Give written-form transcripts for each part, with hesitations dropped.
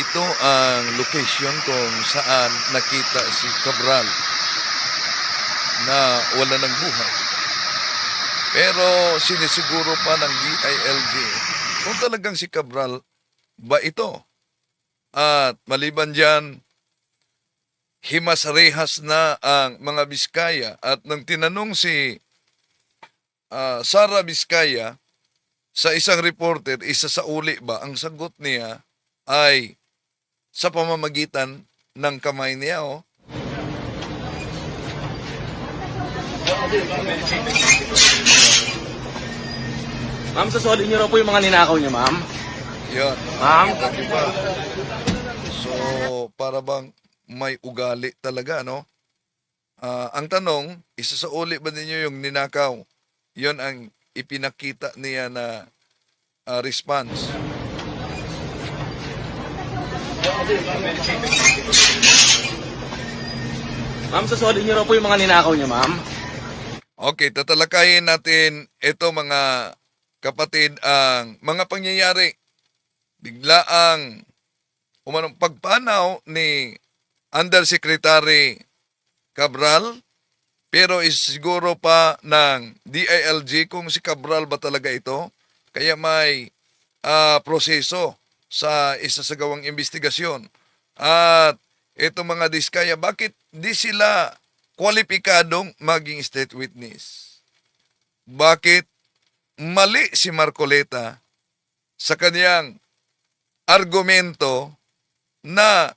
Ito ang location kung saan nakita si Cabral na wala ng buhay. Pero sinisiguro pa ng DILG kung talagang si Cabral ba ito. At maliban dyan, himas-rehas na ang mga Biskaya. At nang tinanong si Sara Biskaya sa isang reporter, isa sa uli ba, ang sagot niya ay sa pamamagitan ng kamay niya. Ma'am, sasolid niyo raw po yung mga ninakaw niyo, ma'am. Yan. Ma'am? Diba? So, para bang may ugali talaga, no? Ang tanong, isa sa uli ba ninyo yung ninakaw? Yon ang ipinakita niya na response. Ma'am, sasolid niyo raw po yung mga ninakaw niyo, ma'am. Okay, tatalakayin natin ito mga kapatid ang mga pangyayari. Biglaang umanong pagpanaw ni Undersecretary Cabral, pero siguro pa ng DILG kung si Cabral ba talaga ito. Kaya may proseso sa isasagawang investigasyon. At ito mga Diskaya, bakit di sila kwalipikadong maging state witness? Bakit mali si Marcoleta sa kanyang argumento na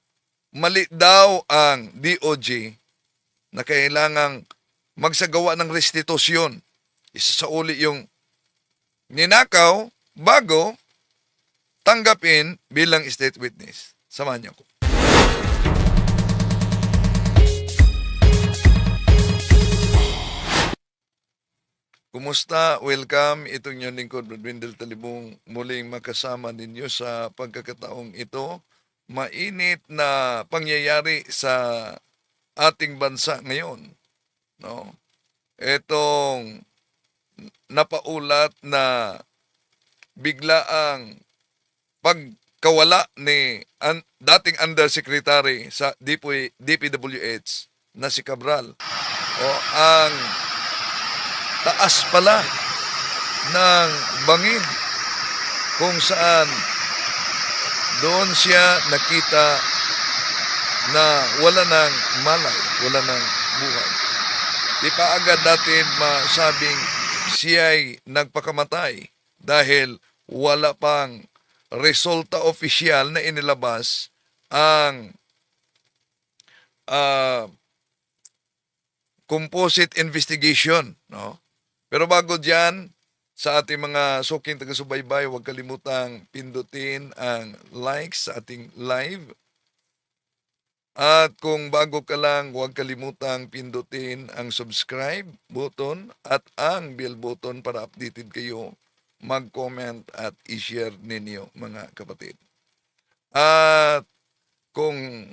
mali daw ang DOJ na kailangang magsagawa ng restitusyon? Isa sa uli yung ninakaw bago tanggapin bilang state witness. Samahan niyo ko. Kumusta? Welcome. Itong inyong lingkod, Wendell Talibong, muling makasama ninyo sa pagkakataong ito. Mainit na pangyayari sa ating bansa ngayon. No? Itong napaulat na biglaang pagkawala ni dating Undersecretary sa DPWH na si Cabral. Ang taas pala ng bangin kung saan doon siya nakita na wala ng malay, wala ng buhay. Di pa agad natin masabing siya'y nagpakamatay dahil wala pang resulta opisyal na inilabas ang composite investigation, no? Pero bago diyan, sa ating mga suking taga-subaybay, huwag kalimutang pindutin ang likes sa ating live. At kung bago ka lang, huwag kalimutang pindutin ang subscribe button at ang bell button para updated kayo, mag-comment at i-share ninyo mga kapatid. At kung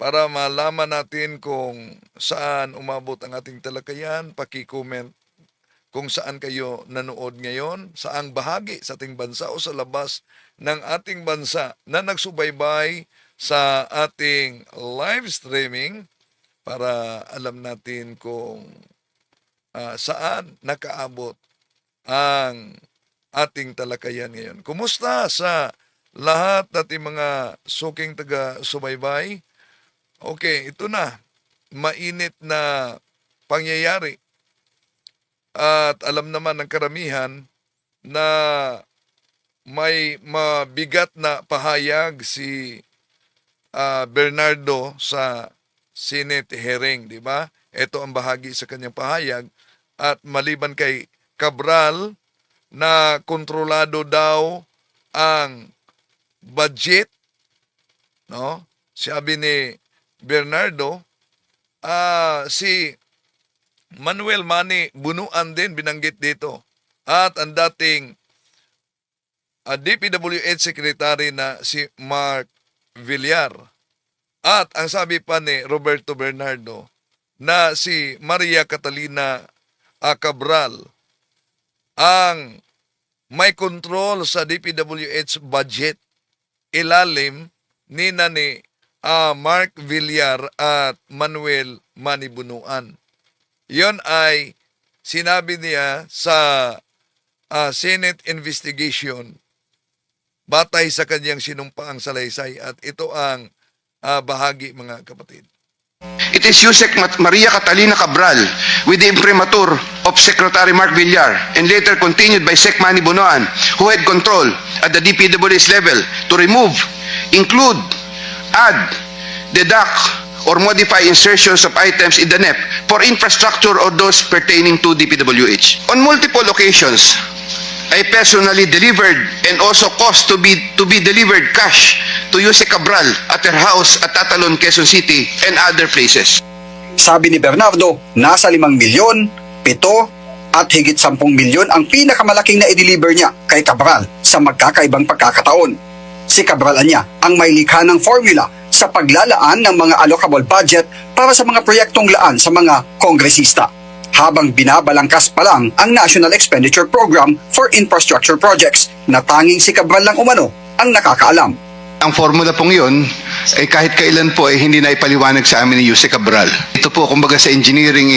para malaman natin kung saan umabot ang ating talakayan, paki-comment kung saan kayo nanood ngayon, saang bahagi sa ating bansa o sa labas ng ating bansa na nagsubaybay sa ating live streaming para alam natin kung saan nakaabot ang ating talakayan ngayon. Kumusta sa lahat nating mga suking taga-subaybay? Okay, ito na. Mainit na pangyayari. At alam naman ng karamihan na may mabigat na pahayag si Bernardo sa Senate hearing, di ba? Ito ang bahagi sa kanyang pahayag. At maliban kay Cabral na kontrolado daw ang budget, no? Sabi ni Bernardo, si Manuel Manny Bunuan din binanggit dito. At ang dating DPWH Secretary na si Mark Villar. At ang sabi pa ni Roberto Bernardo na si Maria Catalina Cabral ang may control sa DPWH budget ilalim nina ni Mark Villar at Manuel Manibunuan. Yon ay sinabi niya sa Senate investigation batay sa kanyang sinumpaang salaysay, at ito ang bahagi, mga kapatid. It is Yusek Maria Catalina Cabral with the imprimatur of Secretary Mark Villar and later continued by Sec Manny Bunoan, who had control at the DPWH level to remove, include, add, deduct, or modify insertions of items in the NEP for infrastructure or those pertaining to DPWH. On multiple occasions, I personally delivered and also caused to be delivered cash to Yusek Cabral at her house at Tatalon, Quezon City and other places. Sabi ni Bernardo, nasa 5 milyon, 7 at higit 10 milyon ang pinakamalaking na i-deliver niya kay Cabral sa magkakaibang pagkakataon. Si Cabral niya ang may likha ng formula sa paglalaan ng mga allocable budget para sa mga proyektong laan sa mga kongresista, habang binabalangkas pa lang ang National Expenditure Program for Infrastructure Projects na tanging si Cabral lang umano ang nakakaalam. Ang formula pong yun, ay kahit kailan po ay hindi na ipaliwanag sa amin ni Yusek Cabral. Ito po, kumbaga sa engineering,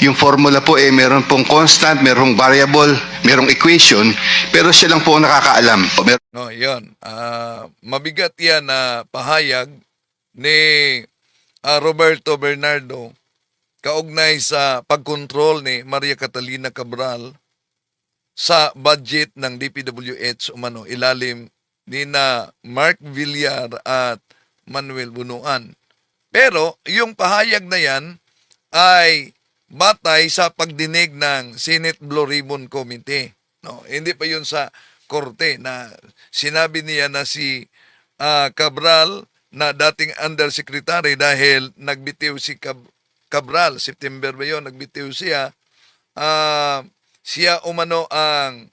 yung formula po meron pong constant, merong variable, merong equation, pero siya lang po ang nakakaalam. No, yon. Mabigat yan na pahayag ni Roberto Bernardo kaugnay sa pagkontrol ni Maria Catalina Cabral sa budget ng DPWH umano ilalim ni na Mark Villar at Manuel Bunuan. Pero yung pahayag na yan ay batay sa pagdinig ng Senate Blue Ribbon Committee. No, hindi pa yun sa korte na sinabi niya na si Cabral na dating undersecretary, dahil nagbitiw si Cabral, September ba yun, nagbitiw siya, siya umano ang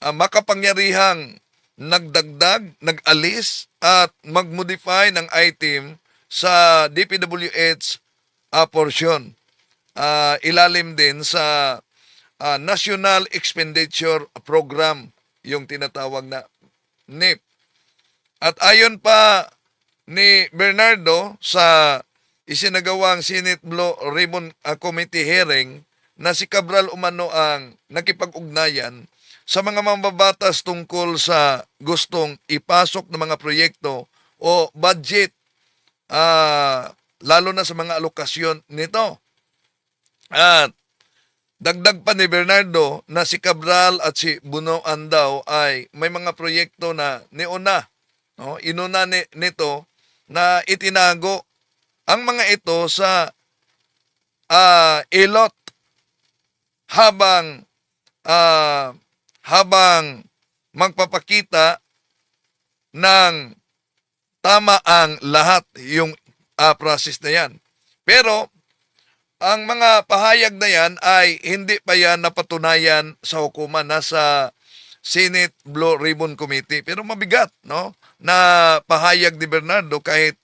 makapangyarihang nagdagdag, nag-alis at mag-modify ng item sa DPWH portion. Ilalim din sa National Expenditure Program, yung tinatawag na NEP. At ayon pa ni Bernardo sa isinagawang Senate Blue Ribbon Committee hearing na si Cabral umano ang nakipag-ugnayan sa mga mambabatas tungkol sa gustong ipasok ng mga proyekto o budget, lalo na sa mga alokasyon nito. At dagdag pa ni Bernardo na si Cabral at si Bunoan daw ay may mga proyekto na niuna, no, inuna nito na itinago ang mga ito sa elot habang magpapakita ng tama ang lahat yung process na yan. Pero ang mga pahayag na yan ay hindi pa yan napatunayan sa hukuman, nasa Senate Blue Ribbon Committee. Pero mabigat, no, na pahayag ni Bernardo, kahit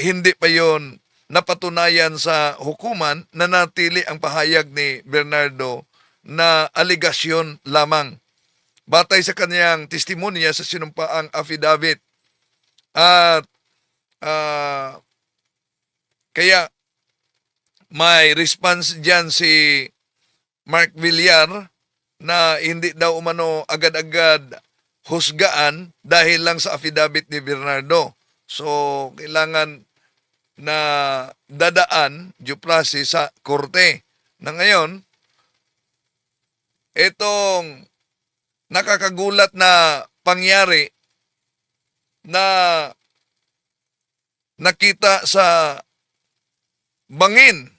hindi pa yon napatunayan sa hukuman, nanatili ang pahayag ni Bernardo na aligasyon lamang batay sa kanyang testimonya sa sinumpaang affidavit. At kaya may response dyan si Mark Villar na hindi daw umano agad-agad husgaan dahil lang sa affidavit ni Bernardo. So, kailangan na dadaan due process sa korte. Na ngayon, itong nakakagulat na pangyari na nakita sa bangin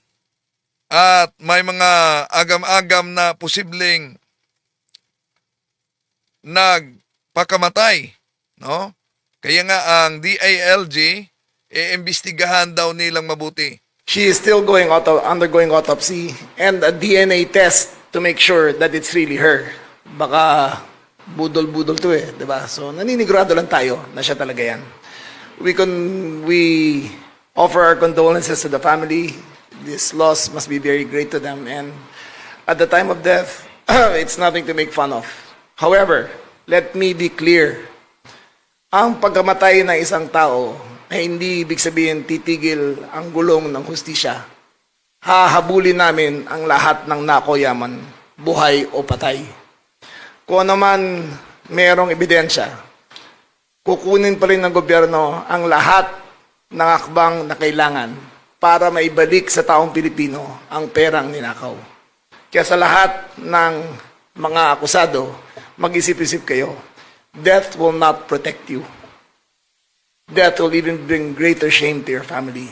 at may mga agam-agam na posibleng nagpakamatay, no? Kaya nga ang DILG iimbestigahan daw nilang mabuti. She is still undergoing autopsy and a DNA test to make sure that it's really her. Baka budol-budol to diba? So naninigurado lang tayo na siya talaga yan. We offer our condolences to the family. This loss must be very great to them, and at the time of death, it's nothing to make fun of. However, let me be clear. Ang pagkamatay ng isang tao ay hindi ibig sabihin titigil ang gulong ng hustisya. Hahabulin namin ang lahat ng nakoyaman, buhay o patay. Kung ano man merong ebidensya, kukunin pa rin ng gobyerno ang lahat ng akbang na kailangan para maibalik sa taong Pilipino ang perang ninakaw. Kaya sa lahat ng mga akusado, mag-isip-isip kayo. Death will not protect you. Death will even bring greater shame to your family.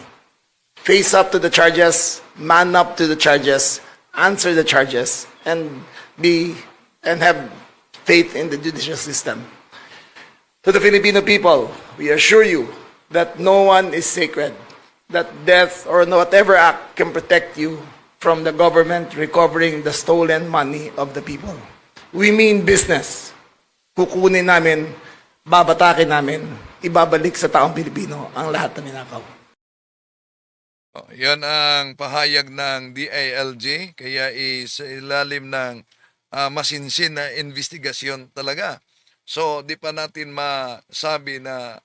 Face up to the charges, man up to the charges, answer the charges, and have faith in the judicial system. To the Filipino people, we assure you that no one is sacred, that death or whatever act can protect you from the government recovering the stolen money of the people. We mean business. Kukunin namin, babatakin namin, ibabalik sa taong Pilipino ang lahat na ninakaw. Yan ang pahayag ng DILG, kaya sa ilalim ng masinsin na investigasyon talaga. So, di pa natin masabi na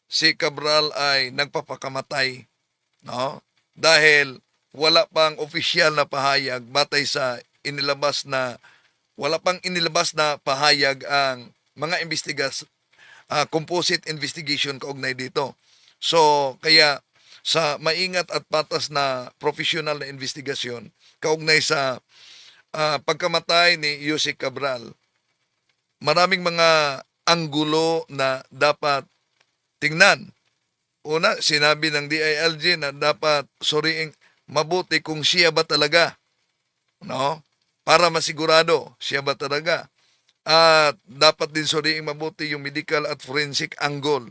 si Cabral ay nagpapakamatay, no? Dahil wala pang opisyal na pahayag batay sa wala pang inilabas na pahayag ang mga composite investigation kaugnay dito. So, kaya sa maingat at patas na professional na investigasyon kaugnay sa pagkamatay ni Yusek Cabral, maraming mga anggulo na dapat tingnan. Una, sinabi ng DILG na dapat suriing mabuti kung siya ba talaga, no? Para masigurado siya ba talaga. At dapat din suriing mabuti yung medical at forensic angle,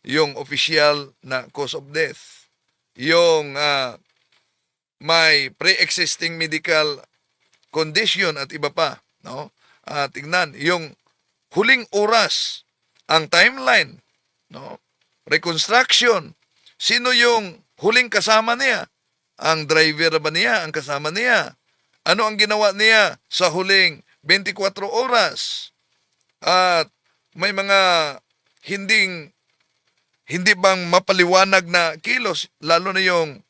yung official na cause of death, yung may pre-existing medical condition at iba pa, no? Tingnan yung huling oras, ang timeline, no? Reconstruction, sino yung huling kasama niya? Ang driver ba niya ang kasama niya? Ano ang ginawa niya sa huling 24 oras? At may mga hindi bang mapaliwanag na kilos, lalo na yung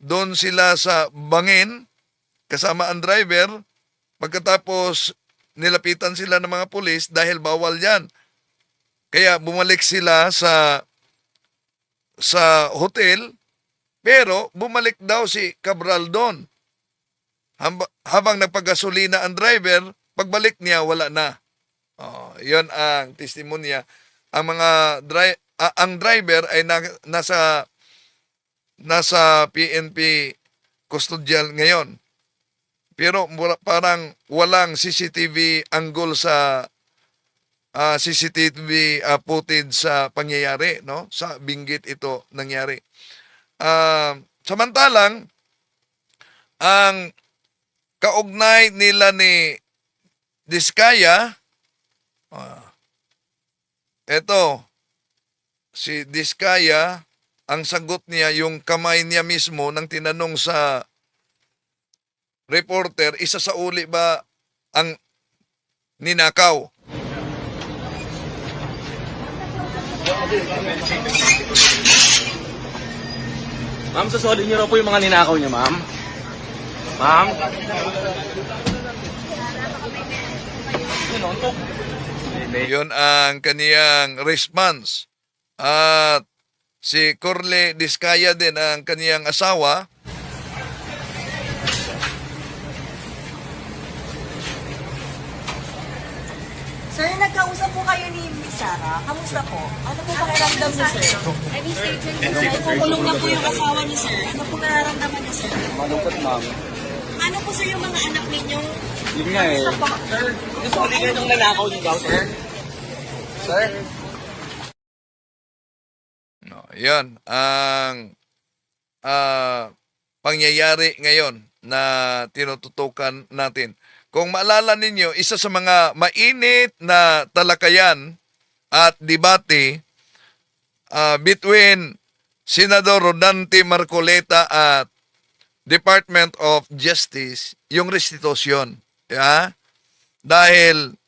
doon sila sa bangin kasama ang driver, pagkatapos nilapitan sila ng mga pulis dahil bawal yan. Kaya bumalik sila sa hotel, pero bumalik daw si Cabral doon. Habang nagpagasolina ang driver, pagbalik niya wala na. Yon ang testimonya. Ang driver ay nasa PNP custodial ngayon. Pero parang walang CCTV angle sa CCTV footage sa pangyayari, no? Sa Benguet ito nangyari. Samantalang ang kaugnay nila ni Diskaya, eto, si Diskaya, ang sagot niya, yung kamay niya mismo nang tinanong sa reporter, isa sa uli ba ang ninakaw? Ma'am, sasolid niyo raw po yung mga ninakaw niyo, ma'am. Ma'am? Yun ang kaniyang response. At si Corle Diskaya din ang kaniyang asawa. Sir, nagkausap po kayo ni Miss Sarah. Kamusta po? Ano po pakiramdam niyo, sir? Kukulong na po yung asawa niyo, sir. Ano po nararamdaman niyo, sir? Malungkot, ma'am. Ano po, sir, yung mga anak ninyo? Yun nga eh. Sir, gusto ko din yung nanakaw niyo daw, sir. Sir? No, yan ang pangyayari ngayon na tinututukan natin. Kung maalala ninyo, isa sa mga mainit na talakayan at debate between Senador Rodante Marcoleta at Department of Justice, yung restitution. Yeah? Dahil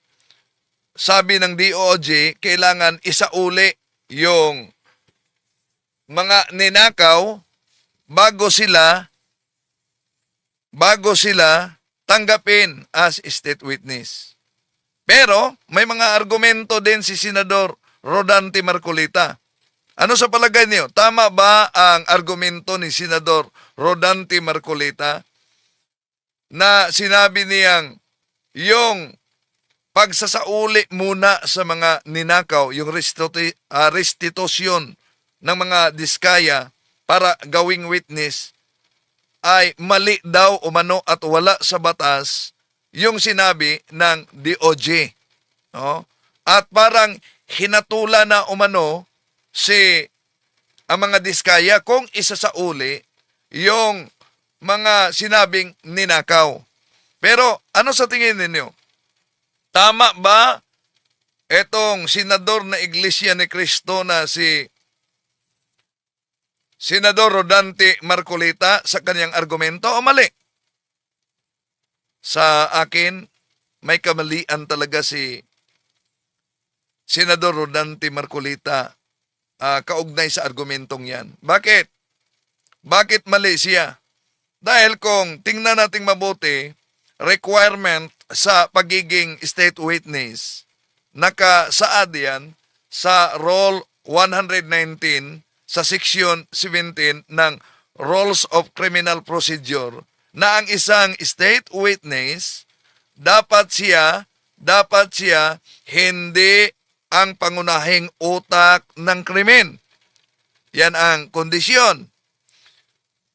sabi ng DOJ, kailangan isauli yung mga ninakaw bago sila tanggapin as state witness. Pero may mga argumento din si Senador Rodante Marcolita. Ano sa palagay niyo? Tama ba ang argumento ni Senador Rodante Marcolita na sinabi niyang yung pagsasauli muna sa mga ninakaw, yung restitusyon ng mga diskaya para gawing witness ay mali daw umano at wala sa batas yung sinabi ng DOJ. No? At parang hinatula na umano ang mga diskaya kung isasauli yung mga sinabing ninakaw. Pero ano sa tingin ninyo? Tama ba etong senador na Iglesia ni Cristo na si Senador Rodante Marcolita sa kanyang argumento o mali? Sa akin, may kamalian talaga si Senador Rodante Marcolita kaugnay sa argumentong yan. Bakit? Bakit mali siya? Dahil kung tingnan nating mabuti, requirement sa pagiging state witness, nakasaad yan sa Rule 119 sa Section 17 ng Rules of Criminal Procedure na ang isang state witness dapat siya hindi ang pangunahing utak ng krimen. Yan ang kondisyon.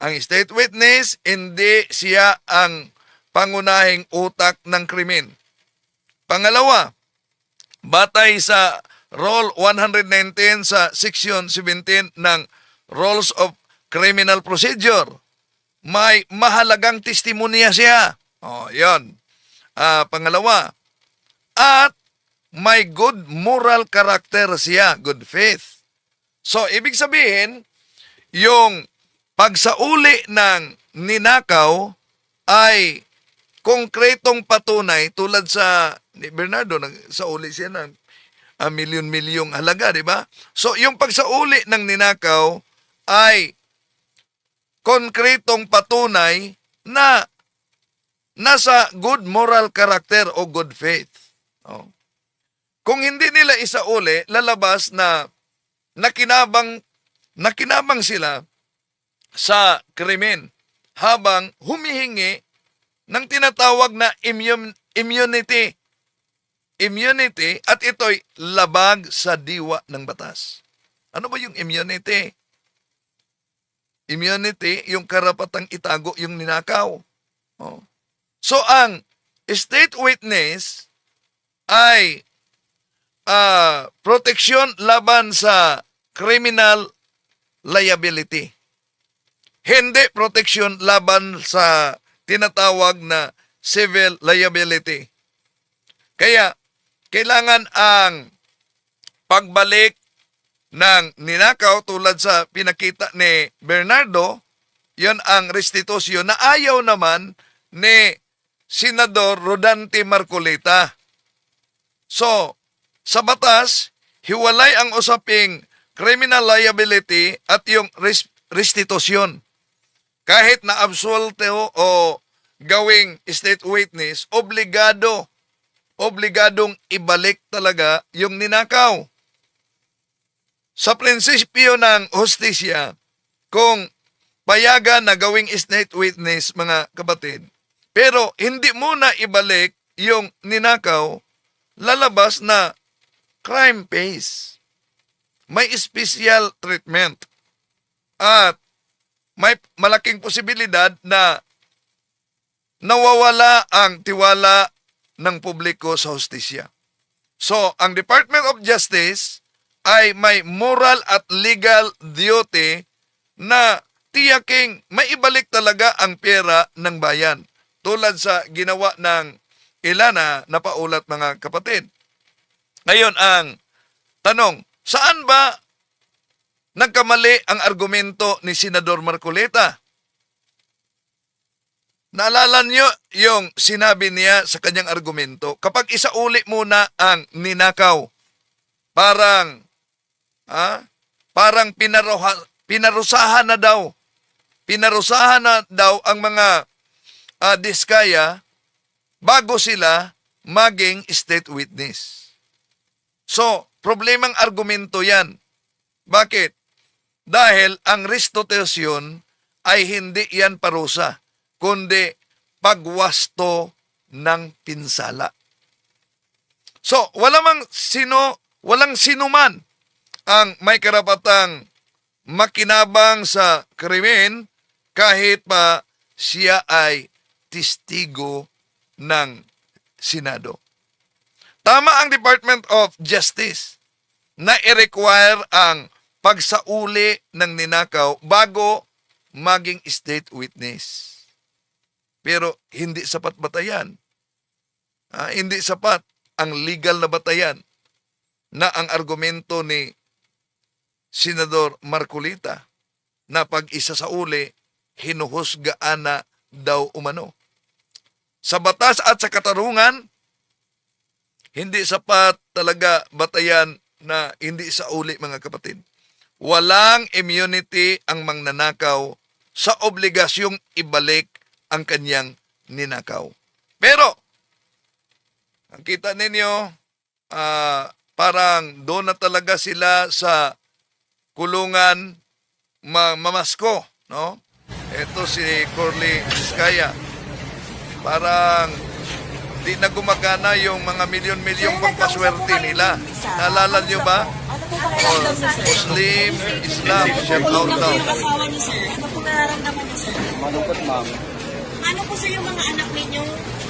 Ang state witness, hindi siya ang pangunahing utak ng krimen. Pangalawa, batay sa Rule 119 sa Section 17 ng Rules of Criminal Procedure, may mahalagang testimonya siya. Yon. Pangalawa, at may good moral character siya, good faith. So, ibig sabihin, yung pagsauli ng ninakaw ay konkretong patunay tulad sa ni Bernardo, nagsauli siya ng milyon-milyong halaga, di ba? So, yung pagsauli ng ninakaw ay konkretong patunay na nasa good moral character o good faith. Kung hindi nila isauli, lalabas na nakinabang sila sa krimen habang humihingi ng tinatawag na immunity. Immunity at ito'y labag sa diwa ng batas. Ano ba yung immunity? Immunity, yung karapatang itago yung ninakaw. So, ang state witness ay proteksyon laban sa criminal liability. Hindi proteksyon laban sa tinatawag na civil liability. Kaya, kailangan ang pagbalik ng ninakaw tulad sa pinakita ni Bernardo, yon ang restitusyon na ayaw naman ni Senador Rodante Marcolita. So, sa batas, hiwalay ang usaping criminal liability at yung restitusyon. Kahit na absolto o gawing state witness, obligadong ibalik talaga yung ninakaw. Sa prinsipyo ng hustisya, kung payagan na gawing state witness, mga kapatid, pero hindi muna ibalik yung ninakaw, lalabas na crime pays. May special treatment. At may malaking posibilidad na nawawala ang tiwala ng publiko sa hustisya. So, ang Department of Justice ay may moral at legal duty na tiyaking maibalik talaga ang pera ng bayan. Tulad sa ginawa ng ilan na napaulat, mga kapatid. Ngayon, ang tanong, saan ba nagkamali ang argumento ni Senador Marcolita? Naalala niyo yung sinabi niya sa kanyang argumento, kapag isa uli muna ang ninakaw, parang, parang pinarusahan na daw ang mga diskaya bago sila maging state witness. So, problemang argumento yan. Bakit? Dahil ang restitution ay hindi yan parusa, kundi pagwasto ng pinsala. So, walang sinuman ang may karapatang makinabang sa krimen kahit pa siya ay testigo ng Senado. Tama ang Department of Justice na i-require ang pagsauli ng ninakaw bago maging state witness. Pero hindi sapat batayan. Hindi sapat ang legal na batayan na ang argumento ni Senador Marcolita na pag isa sa uli, hinuhusgaan na daw umano. Sa batas at sa katarungan, hindi sapat talaga batayan na hindi sa uli, mga kapatid. Walang immunity ang mangnanakaw sa obligasyong ibalik ang kanyang ninakaw. Pero, ang kita ninyo, parang doon na talaga sila sa kulungan mamasko, no? Ito si Corley Vizcaya. Parang di na gumagana yung mga milyon-milyong Sir, pagpaswerte nagkausap po kayo nila. ni Miss Sara. Naalala nyo ba? Ano po pakiramdam niyo, sir? Muslim, Islam, check out Kulong na po daw. yung asawa niyo, sir. Ano po nararamdaman niyo, sir? Malungkot, ma'am. Ano po, sir, yung mga anak ninyo?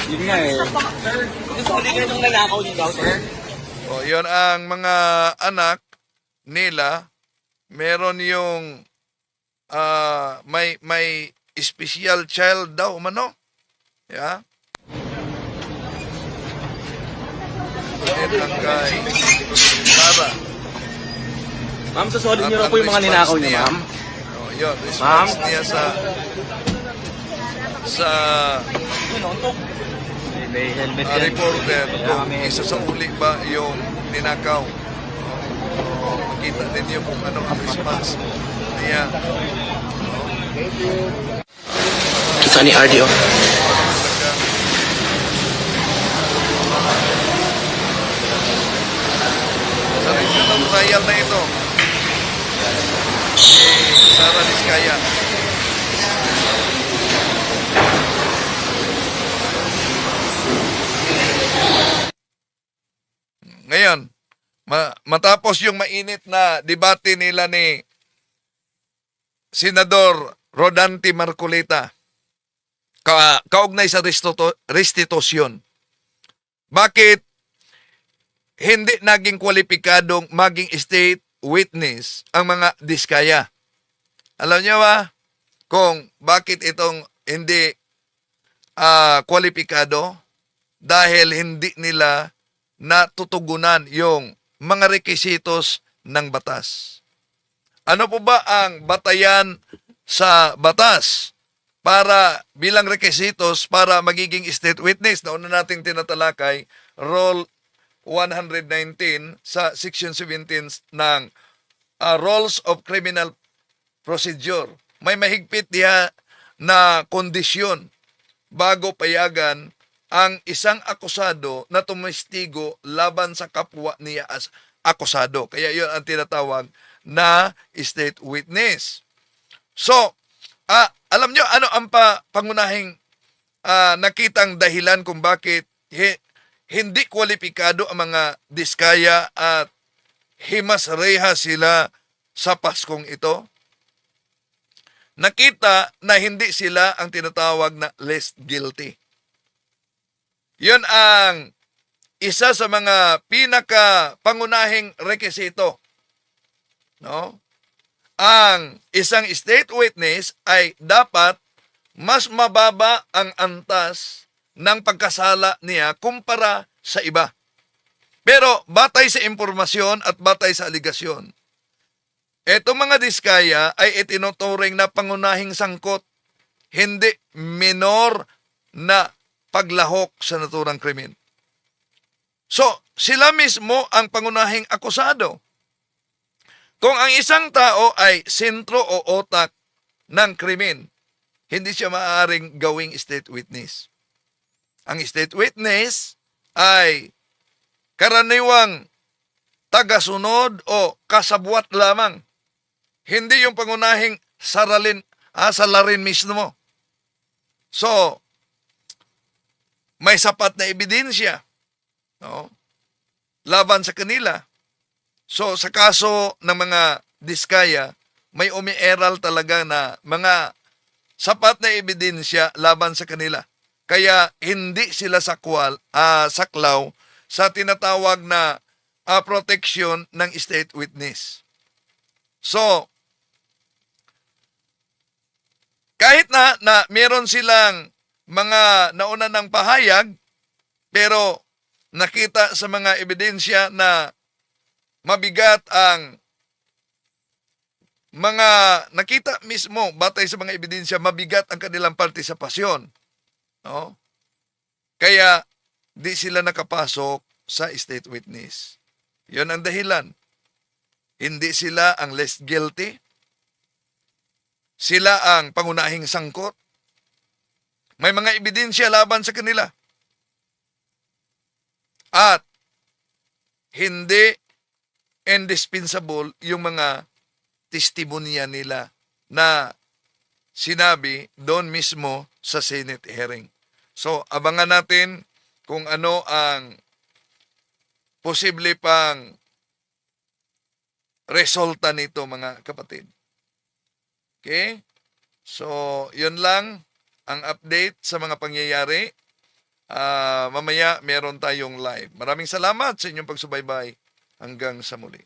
Yun nga eh. Sir, gusto ulit kayo nung nanakaw niyo daw, sir? O, yun ang mga anak nila. Meron yung may special child daw, umano. Yeah. Ito ang kay Sara. Ma'am, sasolid niyo raw po yung mga ninakaw niyo, ma'am. Oh, yun, response niya sa May helmet reporter kung isa sa uli ba yung ninakaw. So, makita ninyo kung ano ang response niya. Kita ni RDO. Sa regional trial na ito, si Sara Vizcaya. Ngayon, matapos yung mainit na debate nila ni Senador Rodante Marcolita, kaugnay sa restitusyon, bakit hindi naging kwalipikadong maging state witness ang mga diskaya? Alam niyo ba kung bakit itong hindi kwalipikado? Dahil hindi nila natutugunan yung mga rekisitos ng batas. Ano po ba ang batayan sa batas para bilang rekisitos para magiging state witness? Nauna nating tinatalakay, Rule 119 sa Section 17 ng Rules of Criminal Procedure. May mahigpit diya na kondisyon bago payagan ang isang akusado na tumestigo laban sa kapwa niya as akusado. Kaya yun ang tinatawag na state witness. So, alam nyo ano ang pangunahing nakitang dahilan kung bakit hindi kwalipikado ang mga diskaya at himas-reha sila sa Paskong ito? Nakita na hindi sila ang tinatawag na less guilty. Yun ang isa sa mga pinaka-pangunahing rekisito. No? Ang isang state witness ay dapat mas mababa ang antas ng pagkasala niya kumpara sa iba. Pero batay sa impormasyon at batay sa aligasyon, etong mga diskaya ay itinuturing na pangunahing sangkot hindi minor na paglahok sa naturang krimen. So, sila mismo ang pangunahing akusado. Kung ang isang tao ay sentro o otak ng krimen, hindi siya maaaring gawing state witness. Ang state witness ay karaniwang tagasunod o kasabwat lamang. Hindi yung pangunahing salarin mismo. So, may sapat na ebidensya, no, laban sa kanila. So, sa kaso ng mga diskaya, may umieral talaga na mga sapat na ebidensya laban sa kanila. Kaya hindi sila saklaw sa tinatawag na protection ng state witness. So, kahit na meron silang mga nauna ng pahayag, pero nakita sa mga ebidensya na mabigat ang mga nakita mismo, batay sa mga ebidensya, mabigat ang kanilang partisipasyon. No? Kaya di sila nakapasok sa state witness. Yon ang dahilan. Hindi sila ang less guilty. Sila ang pangunahing sangkot. May mga ebidensya laban sa kanila. At hindi indispensable yung mga testimonya nila na sinabi doon mismo sa Senate hearing. So, abangan natin kung ano ang posible pang resulta nito, mga kapatid. Okay? So, yun lang ang update sa mga pangyayari. Mamaya meron tayong live. Maraming salamat sa inyong pagsubaybay. Hanggang sa muli.